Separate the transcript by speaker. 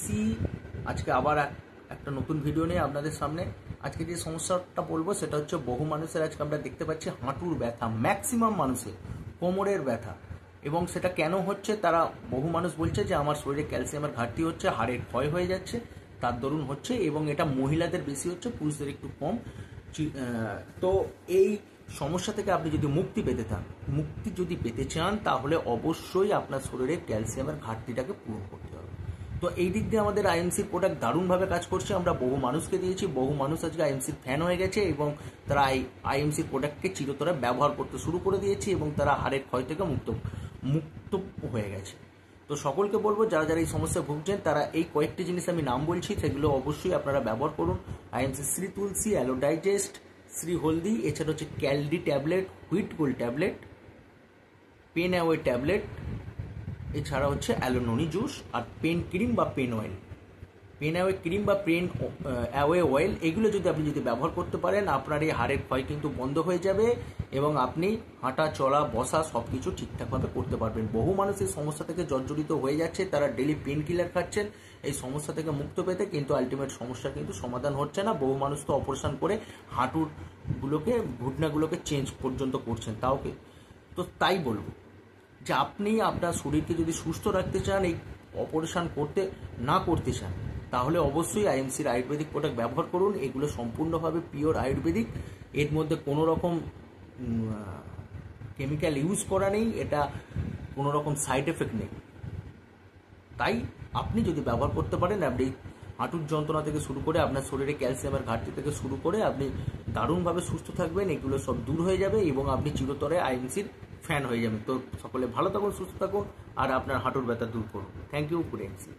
Speaker 1: C আজকে আবার একটা নতুন ভিডিও নিয়ে আপনাদের সামনে। আজকে যে সমস্যাটা বলবো সেটা হচ্ছে বহু মানুষের আজকে আমরা দেখতে পাচ্ছি হাঁটুর ব্যথা, ম্যাক্সিমাম মানুষের কোমরের ব্যথা। এবং সেটা কেন হচ্ছে, তারা বহু মানুষ বলছে যে আমার শরীরে ক্যালসিয়ামের ঘাটতি হচ্ছে, হাড়ের ক্ষয় হয়ে যাচ্ছে, তার দরুন হচ্ছে। এবং এটা মহিলাদের বেশি হচ্ছে, পুরুষদের একটু কম। তো এই সমস্যা থেকে আপনি যদি মুক্তি পেতে চান তাহলে অবশ্যই আপনার শরীরে ক্যালসিয়ামের ঘাটতিটাকে পূরণ করতে হবে। তো এই দিক দিয়ে আমাদের আইএমসির প্রোডাক্ট দারুণভাবে কাজ করছে। আমরা বহু মানুষকে দিয়েছি, বহু মানুষ আজকে আইএমসির ফ্যান হয়ে গেছে এবং তারা আইএমসির প্রোডাক্টকে চিরতরে ব্যবহার করতে শুরু করে দিয়েছে এবং তারা হাড়ের ক্ষয় থেকে মুক্ত হয়ে গেছে। তো সকলকে বলবো যারা যারা এই সমস্যায় ভুগছেন তারা এই কয়েকটি জিনিস আমি নাম বলছি, সেগুলো অবশ্যই আপনারা ব্যবহার করুন। IMC Shri Tulsi, aloe digest, Shri Haldi, এছাড়া হচ্ছে ক্যালডি tablet, wheat gold tablet, pain away tablet, এছাড়া হচ্ছে অ্যালোননি জুস আর পেন ক্রিম বা pain oil. Pain away cream বা পেন অ্যাওয়ে অয়েল, এগুলো যদি আপনি ব্যবহার করতে পারেন আপনার এই হাড়ের ক্ষয় কিন্তু বন্ধ হয়ে যাবে এবং আপনি হাঁটা চলা বসা সব কিছু ঠিকঠাকভাবে করতে পারবেন। বহু মানুষ এই সমস্যা থেকে জর্জরিত হয়ে যাচ্ছে, তারা ডেলি পেন কিলার খাচ্ছেন এই সমস্যা থেকে মুক্ত পেতে, কিন্তু আলটিমেট সমস্যা কিন্তু সমাধান হচ্ছে না। বহু মানুষ তো অপারেশন করে ঘুটনাগুলোকে চেঞ্জ পর্যন্ত করছেন তো তাই বলবো যে আপনি আপনার শরীরকে যদি সুস্থ রাখতে চান, এই অপারেশন করতে চান, তাহলে অবশ্যই আইএমসির আয়ুর্বেদিক প্রোডাক্ট ব্যবহার করুন। এগুলো সম্পূর্ণভাবে পিওর আয়ুর্বেদিক, এর মধ্যে কোনো রকম কেমিক্যাল ইউজ করা নেই, এটা কোনো রকম সাইড এফেক্ট নেই। তাই আপনি যদি ব্যবহার করতে পারেন, আপনি হাঁটুর যন্ত্রণা থেকে শুরু করে আপনার শরীরে ক্যালসিয়ামের ঘাটতি থেকে শুরু করে আপনি দারুণভাবে সুস্থ থাকবেন, এগুলো সব দূর হয়ে যাবে এবং আপনি চিরতরে আইএমসির ফ্যান হয়ে যাবেন। তো সকলে ভালো থাকুন, সুস্থ থাকুন আর আপনার হাঁটুর ব্যথা দূর করুন। Thank you for MC.